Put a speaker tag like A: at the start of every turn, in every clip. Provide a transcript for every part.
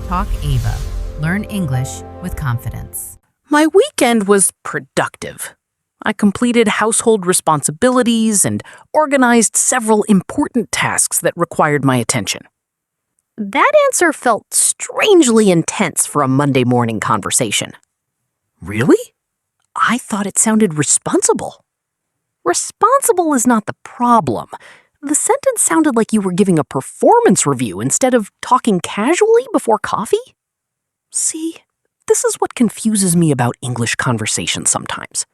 A: Talk Ava. Learn English with confidence.
B: My weekend was productive. I completed household responsibilities and organized several important tasks that required my attention. That answer felt strangely intense for a Monday morning conversation. Really? I thought it sounded responsible. Responsible is not the problem. The sentence sounded like you were giving a performance review instead of talking casually before coffee. See, this is what confuses me about English conversation sometimes.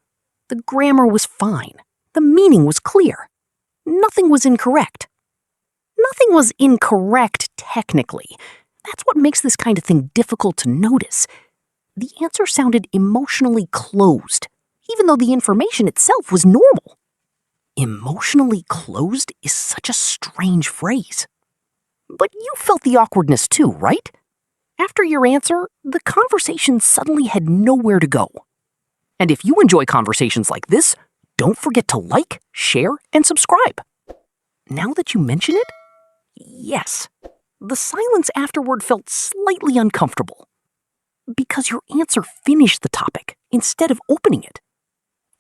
B: The grammar was fine. The meaning was clear. Nothing was incorrect. Nothing was incorrect technically. That's what makes this kind of thing difficult to notice. The answer sounded emotionally closed, even though the information itself was normal. Emotionally closed is such a strange phrase. But you felt the awkwardness too, right? After your answer, the conversation suddenly had nowhere to go. And if you enjoy conversations like this, don't forget to like, share, and subscribe. Now that you mention it, yes, the silence afterward felt slightly uncomfortable. Because your answer finished the topic instead of opening it.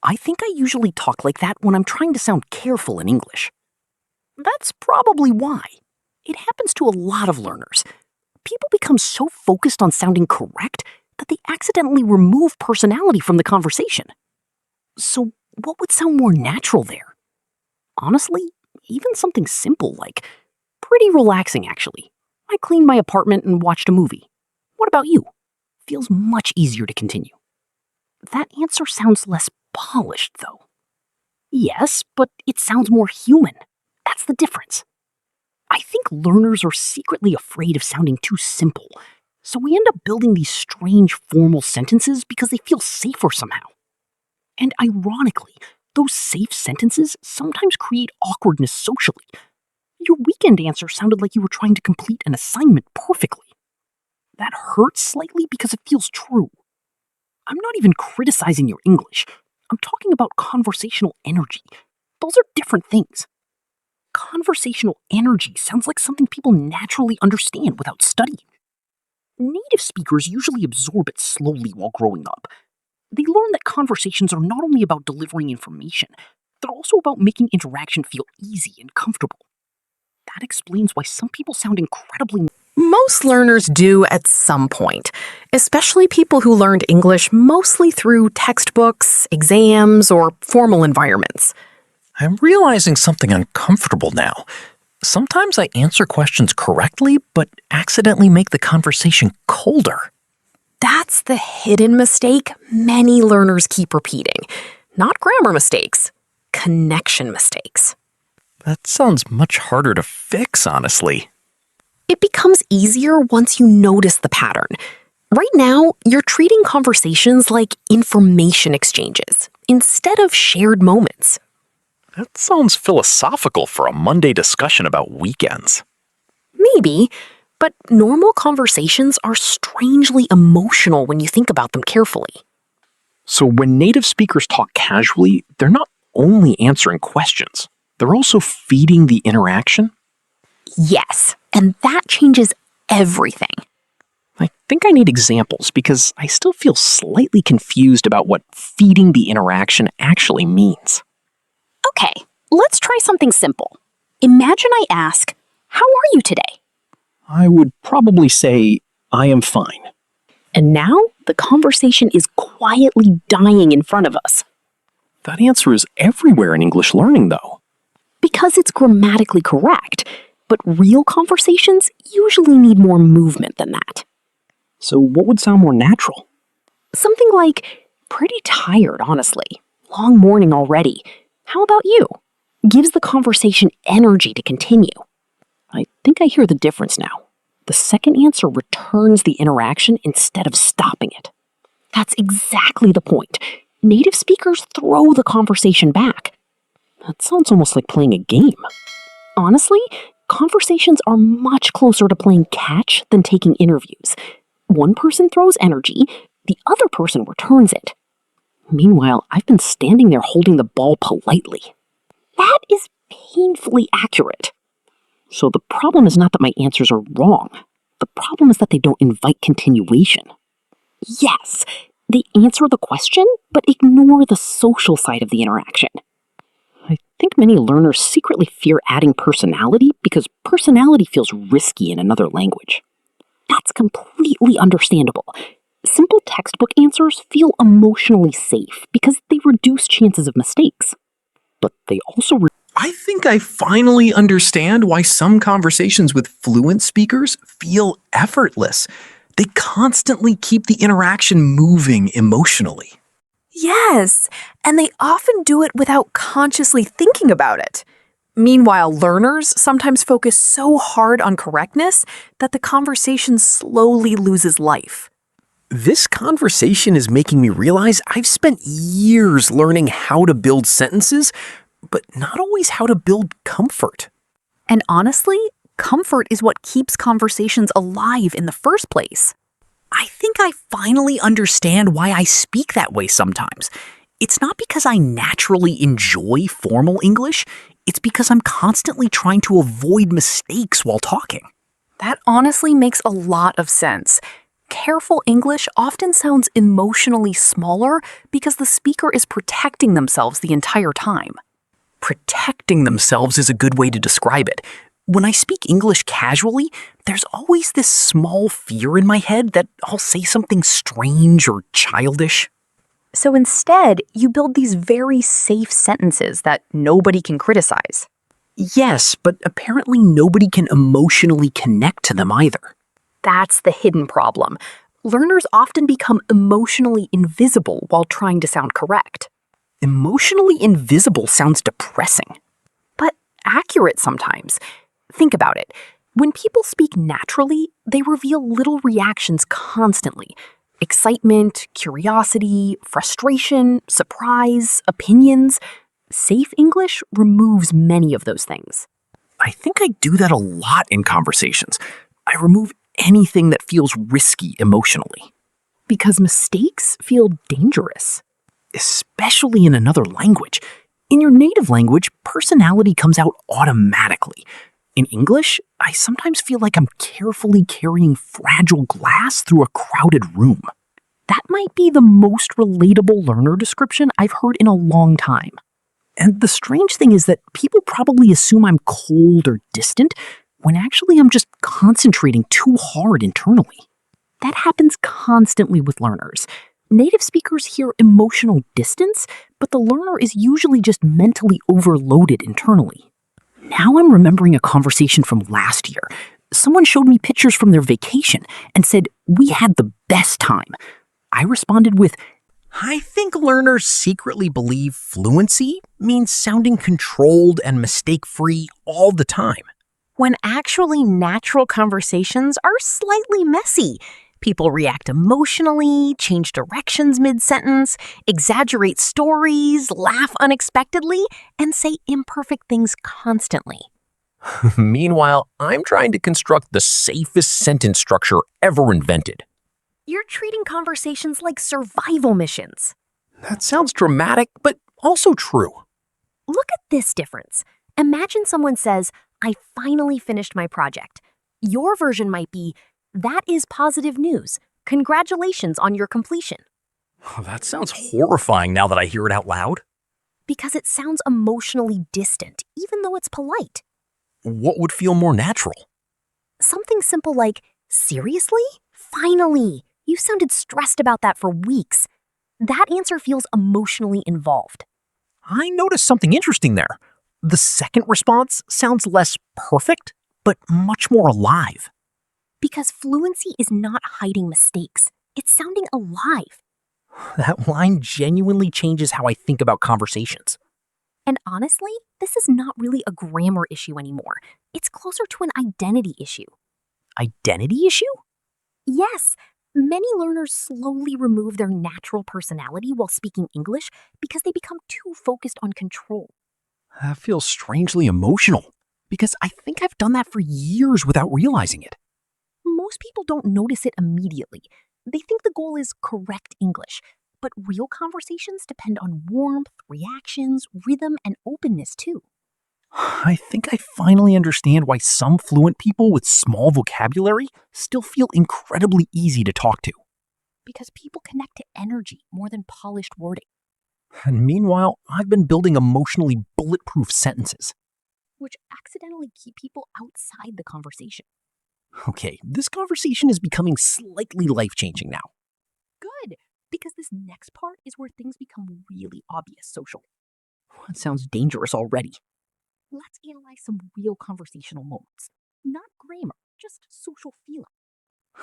B: I think I usually talk like that when I'm trying to sound careful in English. That's probably why. It happens to a lot of learners. People become so focused on sounding correct that they accidentally remove personality from the conversation. So what would sound more natural there? Honestly, even something simple like, pretty relaxing actually. I cleaned my apartment and watched a movie. What about you? Feels much easier to continue. That answer sounds less polished, though. Yes, but it sounds more human. That's the difference. I think learners are secretly afraid of sounding too simple, so we end up building these strange formal sentences because they feel safer somehow. And ironically, those safe sentences sometimes create awkwardness socially. Your weekend answer sounded like you were trying to complete an assignment perfectly. That hurts slightly because it feels true. I'm not even criticizing your English. I'm talking about conversational energy. Those are different things. Conversational energy sounds like something people naturally understand without studying. Native speakers usually absorb it slowly while growing up. They learn that conversations are not only about delivering information, they're also about making interaction feel easy and comfortable. That explains why some people sound incredibly... Most learners do at some point, especially people who learned English mostly through textbooks, exams, or formal environments.
C: I'm realizing something uncomfortable now. Sometimes I answer questions correctly, but accidentally make the conversation colder.
B: That's the hidden mistake many learners keep repeating. Not grammar mistakes, connection mistakes.
C: That sounds much harder to fix, honestly.
B: It becomes easier once you notice the pattern. Right now, you're treating conversations like information exchanges instead of shared moments.
C: That sounds philosophical for a Monday discussion about weekends.
B: Maybe, but normal conversations are strangely emotional when you think about them carefully.
D: So when native speakers talk casually, they're not only answering questions, they're also feeding the interaction?
B: Yes, and that changes everything.
D: I think I need examples because I still feel slightly confused about what feeding the interaction actually means.
E: Okay, let's try something simple. Imagine I ask, "How are you today?"
D: I would probably say, I am fine.
E: And now the conversation is quietly dying in front of us.
D: That answer is everywhere in English learning, though.
E: Because it's grammatically correct, but real conversations usually need more movement than that.
D: So what would sound more natural?
E: Something like, "Pretty tired, honestly. Long morning already. How about you?" Gives the conversation energy to continue.
D: I think I hear the difference now. The second answer returns the interaction instead of stopping it.
E: That's exactly the point. Native speakers throw the conversation back.
D: That sounds almost like playing a game.
E: Honestly, conversations are much closer to playing catch than taking interviews. One person throws energy, the other person returns it.
D: Meanwhile, I've been standing there holding the ball politely.
E: That is painfully accurate.
D: So the problem is not that my answers are wrong.
E: The problem is that they don't invite continuation. Yes, they answer the question, but ignore the social side of the interaction. I think many learners secretly fear adding personality because personality feels risky in another language. That's completely understandable. Simple textbook answers feel emotionally safe because they reduce chances of mistakes. But they also
D: I think I finally understand why some conversations with fluent speakers feel effortless. They constantly keep the interaction moving emotionally.
B: Yes, and they often do it without consciously thinking about it. Meanwhile, learners sometimes focus so hard on correctness that the conversation slowly loses life.
D: This conversation is making me realize I've spent years learning how to build sentences, but not always how to build comfort.
B: And honestly, comfort is what keeps conversations alive in the first place. I think I finally understand why I speak that way sometimes. It's not because I naturally enjoy formal English, it's because I'm constantly trying to avoid mistakes while talking. That honestly makes a lot of sense. Careful English often sounds emotionally smaller because the speaker is protecting themselves the entire time. Protecting themselves is a good way to describe it. When I speak English casually, there's always this small fear in my head that I'll say something strange or childish. So instead, you build these very safe sentences that nobody can criticize. Yes, but apparently nobody can emotionally connect to them either. That's the hidden problem. Learners often become emotionally invisible while trying to sound correct. Emotionally invisible sounds depressing, but accurate sometimes. Think about it. When people speak naturally, they reveal little reactions constantly. Excitement, curiosity, frustration, surprise, opinions. Safe English removes many of those things. I think I do that a lot in conversations. I remove anything that feels risky emotionally. Because mistakes feel dangerous, especially in another language. In your native language, personality comes out automatically. In English, I sometimes feel like I'm carefully carrying fragile glass through a crowded room. That might be the most relatable learner description I've heard in a long time. And the strange thing is that people probably assume I'm cold or distant, when actually I'm just concentrating too hard internally. That happens constantly with learners. Native speakers hear emotional distance, but the learner is usually just mentally overloaded internally. Now I'm remembering a conversation from last year. Someone showed me pictures from their vacation and said, "We had the best time." I responded with, "I think learners secretly believe fluency means sounding controlled and mistake-free all the time." When actually natural conversations are slightly messy. People react emotionally, change directions mid-sentence, exaggerate stories, laugh unexpectedly, and say imperfect things constantly. Meanwhile, I'm trying to construct the safest sentence structure ever invented. You're treating conversations like survival missions. That sounds dramatic, but also true. Look at this difference. Imagine someone says, "I finally finished my project." Your version might be, "That is positive news. Congratulations on your completion." That sounds horrifying now that I hear it out loud. Because it sounds emotionally distant, even though it's polite. What would feel more natural? Something simple like, "Seriously? Finally! You sounded stressed about that for weeks." That answer feels emotionally involved. I noticed something interesting there. The second response sounds less perfect, but much more alive. Because fluency is not hiding mistakes. It's sounding alive. That line genuinely changes how I think about conversations. And honestly, this is not really a grammar issue anymore. It's closer to an identity issue. Identity issue? Yes. Many learners slowly remove their natural personality while speaking English because they become too focused on control. That feels strangely emotional, because I think I've done that for years without realizing it. Most people don't notice it immediately. They think the goal is correct English, but real conversations depend on warmth, reactions, rhythm, and openness too.
C: I think I finally understand why some fluent people with small vocabulary still feel incredibly easy to talk to.
B: Because people connect to energy more than polished wording.
C: And meanwhile, I've been building emotionally bulletproof sentences.
B: Which accidentally keep people outside the conversation.
C: Okay, this conversation is becoming slightly life-changing now.
B: Good, because this next part is where things become really obvious socially.
C: That sounds dangerous already.
B: Let's analyze some real conversational moments. Not grammar, just social feeling.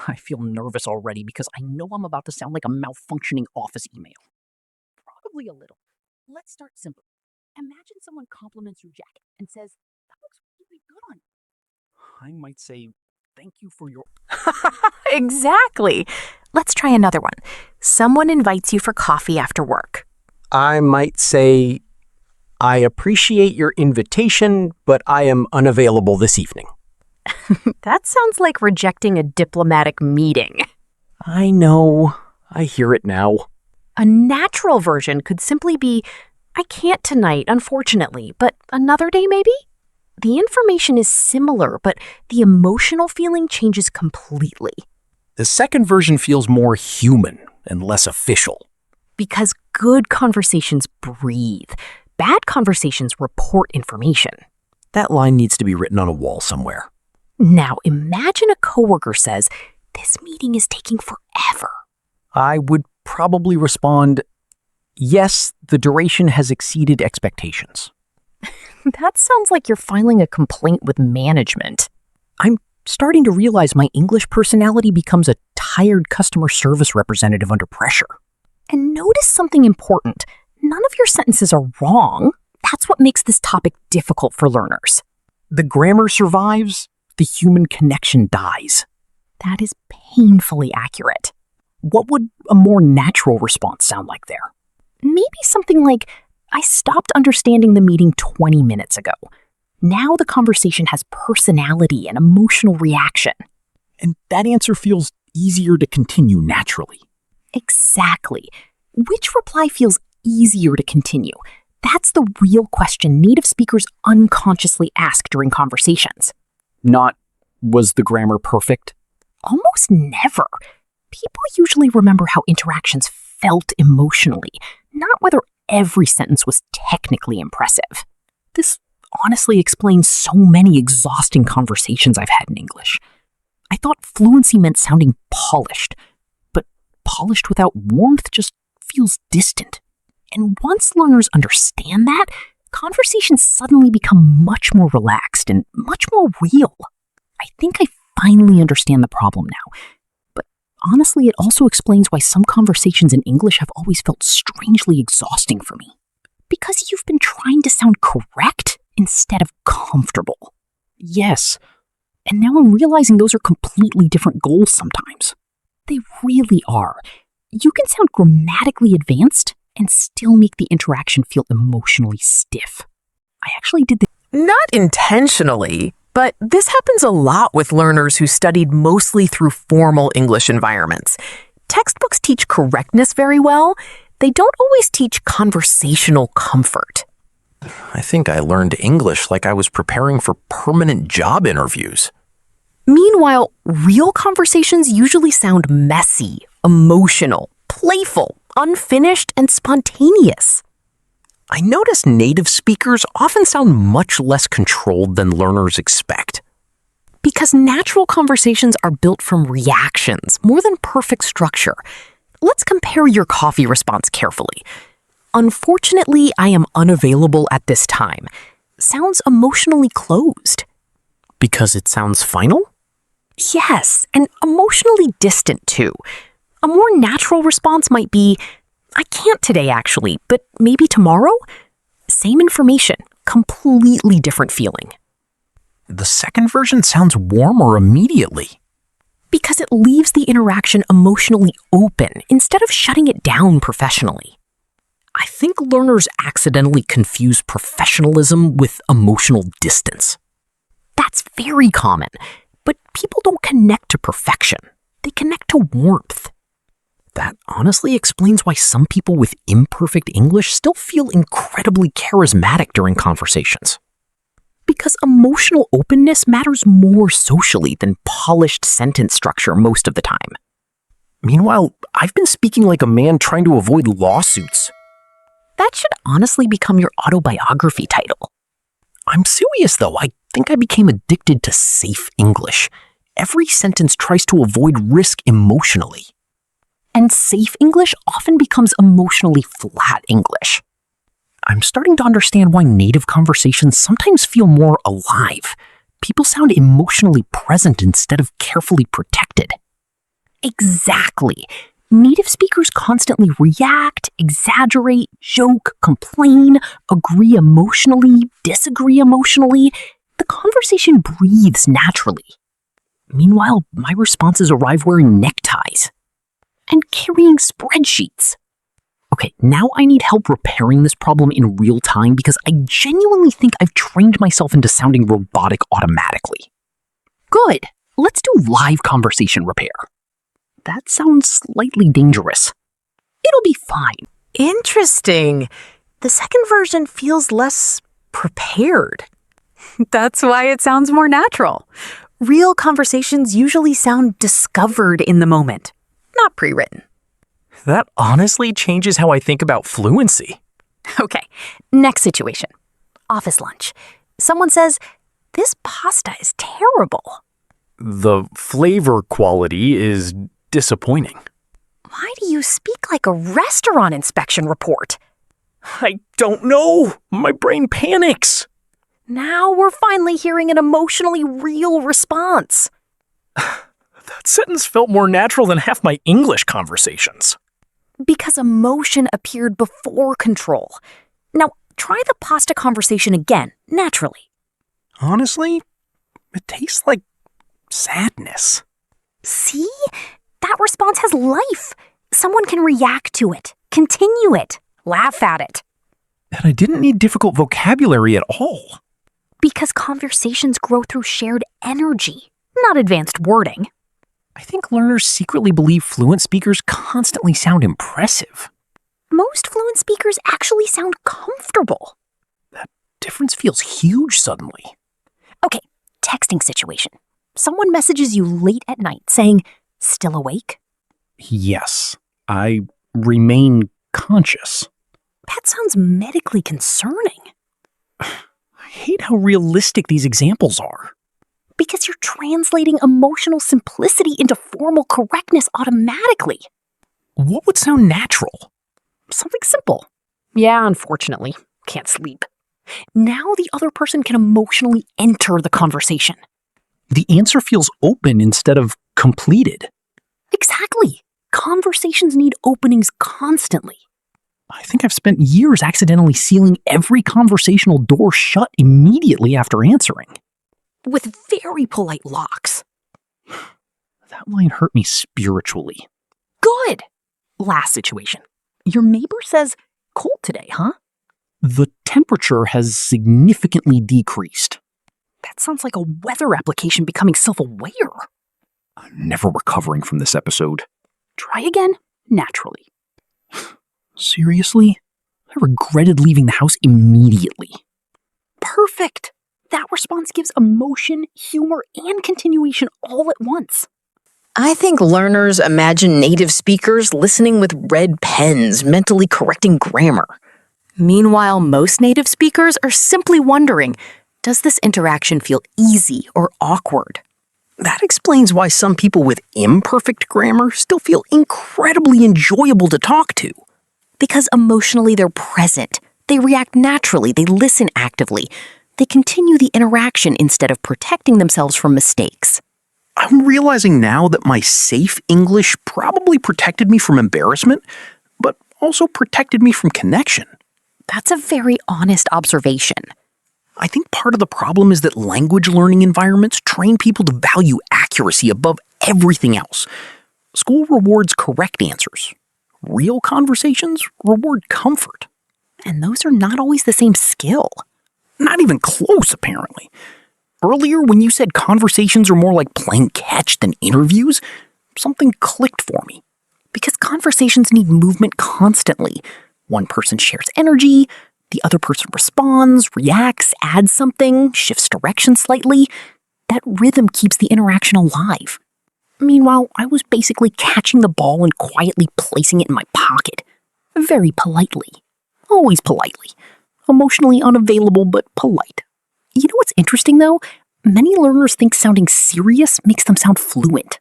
C: I feel nervous already because I know I'm about to sound like a malfunctioning office email.
B: Probably a little. Let's start simple. Imagine someone compliments your jacket and says, "That looks really good on you."
C: I might say, "Thank you for your..."
A: Exactly. Let's try another one. Someone invites you for coffee after work.
F: I might say, "I appreciate your invitation, but I am unavailable this evening."
A: That sounds like rejecting a diplomatic meeting.
F: I know. I hear it now.
A: A natural version could simply be, "I can't tonight, unfortunately, but another day maybe?" The information is similar, but the emotional feeling changes completely.
C: The second version feels more human and less official.
A: Because good conversations breathe. Bad conversations report information.
C: That line needs to be written on a wall somewhere.
A: Now imagine a coworker says, "This meeting is taking forever."
C: I would probably respond, "Yes, the duration has exceeded expectations."
A: That sounds like you're filing a complaint with management.
C: I'm starting to realize my English personality becomes a tired customer service representative under pressure.
A: And notice something important. None of your sentences are wrong. That's what makes this topic difficult for learners.
C: The grammar survives, the human connection dies.
A: That is painfully accurate.
C: What would a more natural response sound like there?
A: Maybe something like, "I stopped understanding the meeting 20 minutes ago. Now the conversation has personality and emotional reaction."
C: And that answer feels easier to continue naturally.
A: Exactly. Which reply feels easier to continue? That's the real question native speakers unconsciously ask during conversations.
C: Not, "Was the grammar perfect?"
A: Almost never. People usually remember how interactions felt emotionally, not whether every sentence was technically impressive.
C: This honestly explains so many exhausting conversations I've had in English. I thought fluency meant sounding polished, but polished without warmth just feels distant. And once learners understand that, conversations suddenly become much more relaxed and much more real. I think I finally understand the problem now. But honestly, it also explains why some conversations in English have always felt strangely exhausting for me. Because you've been trying to sound correct instead of comfortable. Yes. And now I'm realizing those are completely different goals sometimes. They really are. You can sound grammatically advanced and still make the interaction feel emotionally stiff. I actually did this.
B: Not intentionally, but this happens a lot with learners who studied mostly through formal English environments. Textbooks teach correctness very well. They don't always teach conversational comfort.
D: I think I learned English like I was preparing for permanent job interviews.
B: Meanwhile, real conversations usually sound messy, emotional, playful, unfinished, and spontaneous.
D: I notice native speakers often sound much less controlled than learners expect.
B: Because natural conversations are built from reactions more than perfect structure. Let's compare your coffee response carefully. "Unfortunately, I am unavailable at this time." Sounds emotionally closed.
D: Because it sounds final?
B: Yes, and emotionally distant too. A more natural response might be, "I can't today actually, but maybe tomorrow?" Same information, completely different feeling.
D: The second version sounds warmer immediately.
B: Because it leaves the interaction emotionally open instead of shutting it down professionally.
C: I think learners accidentally confuse professionalism with emotional distance.
B: That's very common, but people don't connect to perfection. They connect to warmth.
C: That honestly explains why some people with imperfect English still feel incredibly charismatic during conversations. Because emotional openness matters more socially than polished sentence structure most of the time.
F: Meanwhile, I've been speaking like a man trying to avoid lawsuits.
C: That should honestly become your autobiography title.
F: I'm serious though. I think I became addicted to safe English. Every sentence tries to avoid risk emotionally.
C: And safe English often becomes emotionally flat English.
F: I'm starting to understand why native conversations sometimes feel more alive. People sound emotionally present instead of carefully protected.
C: Exactly. Native speakers constantly react, exaggerate, joke, complain, agree emotionally, disagree emotionally. The conversation breathes naturally. Meanwhile, my responses arrive wearing neckties and carrying spreadsheets. Okay, now I need help repairing this problem in real time because I genuinely think I've trained myself into sounding robotic automatically. Good. Let's do live conversation repair. That sounds slightly dangerous. It'll be fine.
A: Interesting. The second version feels less prepared. That's why it sounds more natural. Real conversations usually sound discovered in the moment, not pre-written.
F: That honestly changes how I think about fluency.
A: Okay, next situation. Office lunch. Someone says, "This pasta is terrible."
F: The flavor quality is disappointing.
A: Why do you speak like a restaurant inspection report?
F: I don't know. My brain panics.
A: Now we're finally hearing an emotionally real response.
F: That sentence felt more natural than half my English conversations.
A: Because emotion appeared before control. Now, try the pasta conversation again, naturally.
F: Honestly, it tastes like sadness.
A: See? That response has life. Someone can react to it, continue it, laugh at it.
F: And I didn't need difficult vocabulary at all.
A: Because conversations grow through shared energy, not advanced wording.
F: I think learners secretly believe fluent speakers constantly sound impressive.
A: Most fluent speakers actually sound comfortable.
F: That difference feels huge suddenly.
A: Okay, texting situation. Someone messages you late at night saying, "Still awake?"
F: Yes, I remain conscious.
A: That sounds medically concerning.
F: I hate how realistic these examples are.
A: Because you're translating emotional simplicity into formal correctness automatically.
F: What would sound natural?
A: Something simple. "Yeah, unfortunately. Can't sleep." Now the other person can emotionally enter the conversation.
F: The answer feels open instead of completed.
A: Exactly. Conversations need openings constantly.
F: I think I've spent years accidentally sealing every conversational door shut immediately after answering.
A: With very polite locks.
F: That line hurt me spiritually.
A: Good. Last situation. Your neighbor says, "Cold today, huh?"
F: The temperature has significantly decreased.
A: That sounds like a weather application becoming self-aware.
F: I'm never recovering from this episode.
A: Try again, naturally.
F: Seriously? I regretted leaving the house immediately.
A: Perfect. That response gives emotion, humor, and continuation all at once.
B: I think learners imagine native speakers listening with red pens, mentally correcting grammar. Meanwhile, most native speakers are simply wondering, does this interaction feel easy or awkward?
F: That explains why some people with imperfect grammar still feel incredibly enjoyable to talk to.
A: Because emotionally they're present. They react naturally. They listen actively. They continue the interaction instead of protecting themselves from mistakes.
D: I'm realizing now that my safe English probably protected me from embarrassment, but also protected me from connection.
A: That's a very honest observation.
D: I think part of the problem is that language learning environments train people to value accuracy above everything else. School rewards correct answers. Real conversations reward comfort.
A: And those are not always the same skill.
D: Not even close, apparently. Earlier, when you said conversations are more like playing catch than interviews, something clicked for me.
A: Because conversations need movement constantly. One person shares energy,
C: The other person responds, reacts, adds something, shifts direction slightly. That rhythm keeps the interaction alive. Meanwhile, I was basically catching the ball and quietly placing it in my pocket. Very politely. Always politely. Emotionally unavailable, but polite. You know what's interesting, though? Many learners think sounding serious makes them sound fluent.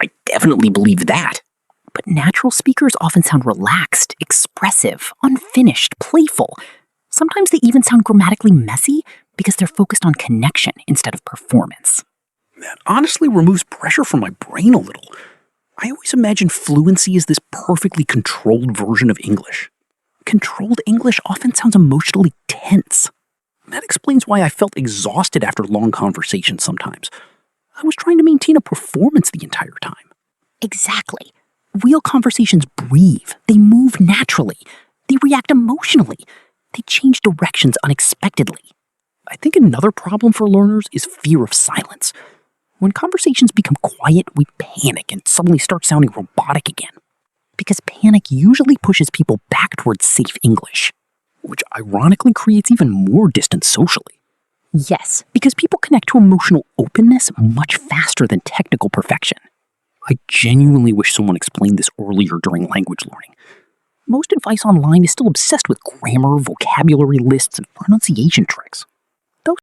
D: I definitely believe that.
C: But natural speakers often sound relaxed, expressive, unfinished, playful. Sometimes they even sound grammatically messy because they're focused on connection instead of performance.
D: That honestly removes pressure from my brain a little. I always imagine fluency as this perfectly controlled version of English. Controlled English often sounds emotionally tense. That explains why I felt exhausted after long conversations sometimes. I was trying to maintain a performance the entire time.
C: Exactly. Real conversations breathe. They move naturally. They react emotionally. They change directions unexpectedly.
D: I think another problem for learners is fear of silence. When conversations become quiet, we panic and suddenly start sounding robotic again.
C: Because panic usually pushes people back towards safe English.
D: Which ironically creates even more distance socially.
C: Yes, because people connect to emotional openness much faster than technical perfection.
D: I genuinely wish someone explained this earlier during language learning. Most advice online is still obsessed with grammar, vocabulary lists, and pronunciation tricks.